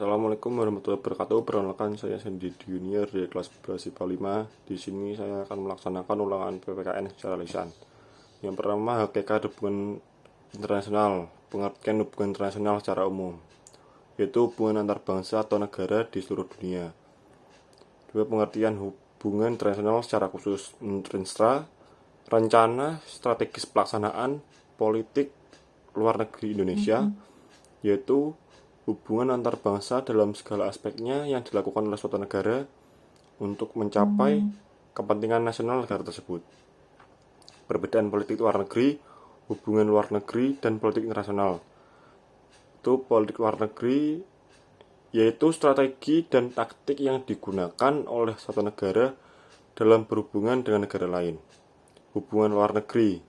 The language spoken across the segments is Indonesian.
Assalamualaikum warahmatullahi wabarakatuh. Perkenalkan, saya Sandy Junior dari kelas 11 IPA 5. Di sini saya akan melaksanakan ulangan PPKN secara lisan. Yang pertama, hakikat hubungan internasional. Pengertian hubungan internasional secara umum, yaitu hubungan antar bangsa atau negara di seluruh dunia. Dua, pengertian hubungan internasional secara khusus. Menurut rencana strategis pelaksanaan politik luar negeri Indonesia, yaitu hubungan antar bangsa dalam segala aspeknya yang dilakukan oleh suatu negara untuk mencapai kepentingan nasional negara tersebut. Perbedaan politik luar negeri, hubungan luar negeri, dan politik internasional. Itu politik luar negeri yaitu strategi dan taktik yang digunakan oleh suatu negara dalam berhubungan dengan negara lain. Hubungan luar negeri,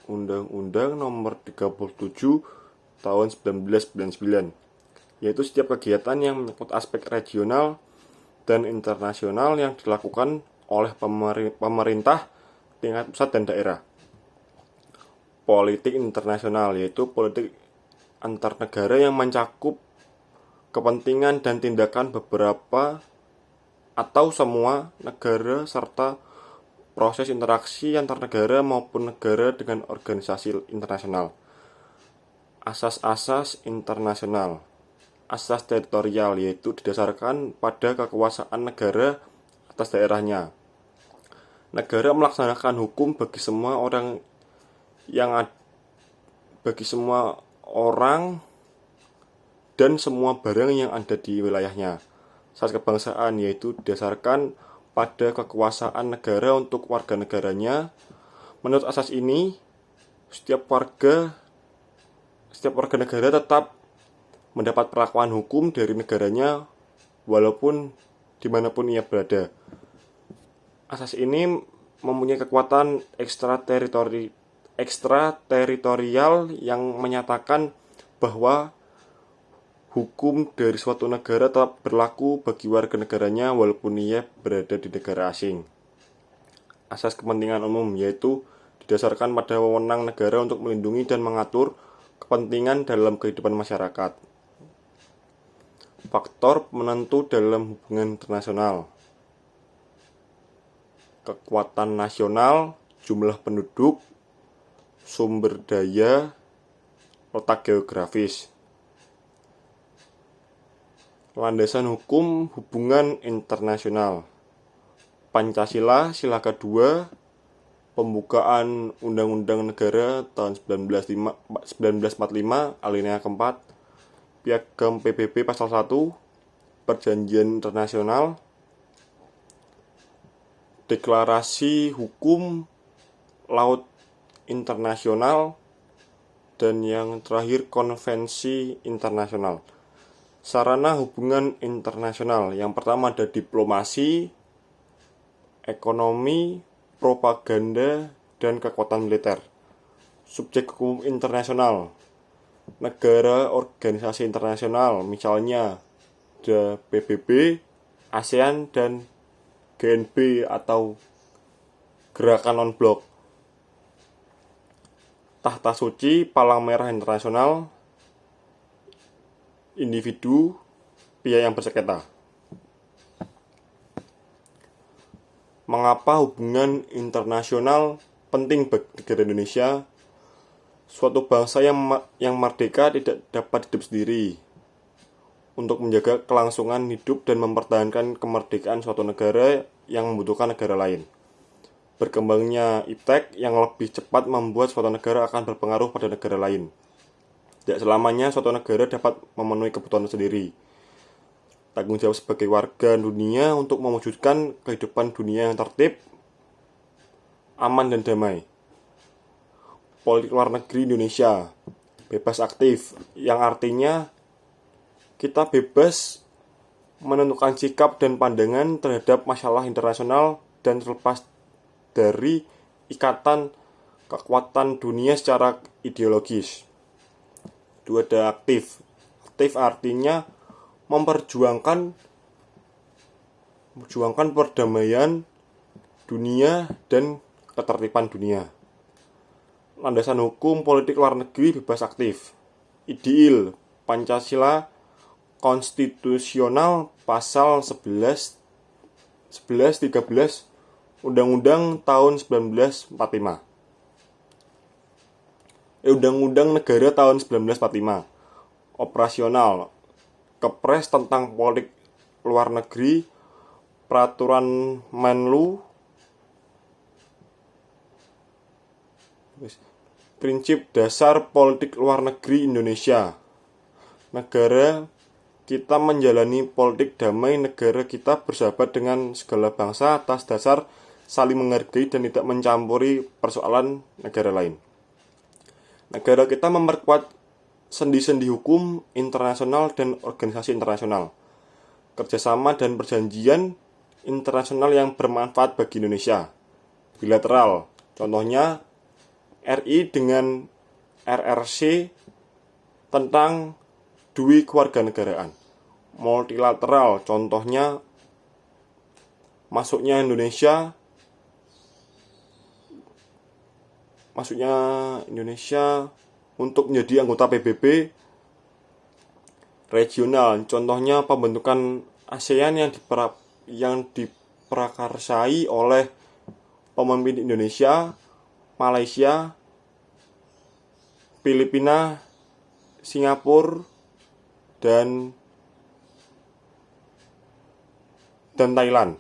Undang-Undang Nomor 37 tahun 1999, yaitu setiap kegiatan yang menyangkut aspek regional dan internasional yang dilakukan oleh pemerintah tingkat pusat dan daerah. Politik internasional, yaitu politik antar negara yang mencakup kepentingan dan tindakan beberapa atau semua negara serta proses interaksi antar negara maupun negara dengan organisasi internasional. Asas-asas internasional. Asas teritorial, yaitu didasarkan pada kekuasaan negara atas daerahnya. Negara melaksanakan hukum bagi semua orang dan semua barang yang ada di wilayahnya. Asas kebangsaan, yaitu didasarkan pada kekuasaan negara untuk warga negaranya. Menurut asas ini, setiap warga negara tetap mendapat perlakuan hukum dari negaranya walaupun dimanapun ia berada. Asas ini mempunyai kekuatan ekstrateritorial yang menyatakan bahwa hukum dari suatu negara tetap berlaku bagi warga negaranya walaupun ia berada di negara asing. Asas kepentingan umum, yaitu didasarkan pada wewenang negara untuk melindungi dan mengatur kepentingan dalam kehidupan masyarakat. Faktor penentu dalam hubungan internasional. Kekuatan nasional, jumlah penduduk, sumber daya, letak geografis. Landasan hukum hubungan internasional. Pancasila, Sila kedua, pembukaan Undang-Undang Negara tahun 1945 alinea keempat, Piagam PBB pasal 1, Perjanjian Internasional, Deklarasi Hukum Laut Internasional, dan yang terakhir Konvensi Internasional. Sarana hubungan internasional, yang pertama ada diplomasi, ekonomi, propaganda, dan kekuatan militer. Subjek hukum internasional, negara organisasi internasional, misalnya ada PBB, ASEAN, dan GNB atau Gerakan Non-Blok. Tahta suci, palang merah internasional, individu, pihak yang bersengketa. Mengapa hubungan internasional penting bagi negara Indonesia? Suatu bangsa yang merdeka tidak dapat hidup sendiri. Untuk menjaga kelangsungan hidup dan mempertahankan kemerdekaan suatu negara yang membutuhkan negara lain. Berkembangnya iptek yang lebih cepat membuat suatu negara akan berpengaruh pada negara lain. Tidak selamanya suatu negara dapat memenuhi kebutuhan sendiri. Tanggung jawab sebagai warga dunia untuk mewujudkan kehidupan dunia yang tertib, aman, dan damai. Politik luar negeri Indonesia, bebas aktif, yang artinya kita bebas menentukan sikap dan pandangan terhadap masalah internasional dan terlepas dari ikatan kekuatan dunia secara ideologis. Dua, ada aktif. Aktif artinya memperjuangkan perdamaian dunia dan ketertiban dunia. Landasan hukum politik luar negeri bebas aktif. Ideal, Pancasila, konstitusional pasal 11, 13 Undang-Undang tahun 1945. Undang-Undang Negara tahun 1945. Operasional. Kepres tentang politik luar negeri, Peraturan Menlu, Prinsip Dasar Politik Luar Negeri Indonesia. Negara kita menjalani politik damai, negara kita bersahabat dengan segala bangsa atas dasar saling menghargai dan tidak mencampuri persoalan negara lain. Negara kita memperkuat sendi-sendi hukum internasional dan organisasi internasional, kerjasama dan perjanjian internasional yang bermanfaat bagi Indonesia. Bilateral, contohnya RI dengan RRC tentang dui kewarganegaraan. Multilateral, contohnya masuknya Indonesia untuk menjadi anggota PBB. Regional, contohnya pembentukan ASEAN yang diprakarsai oleh pemimpin Indonesia, Malaysia, Filipina, Singapura, dan Thailand.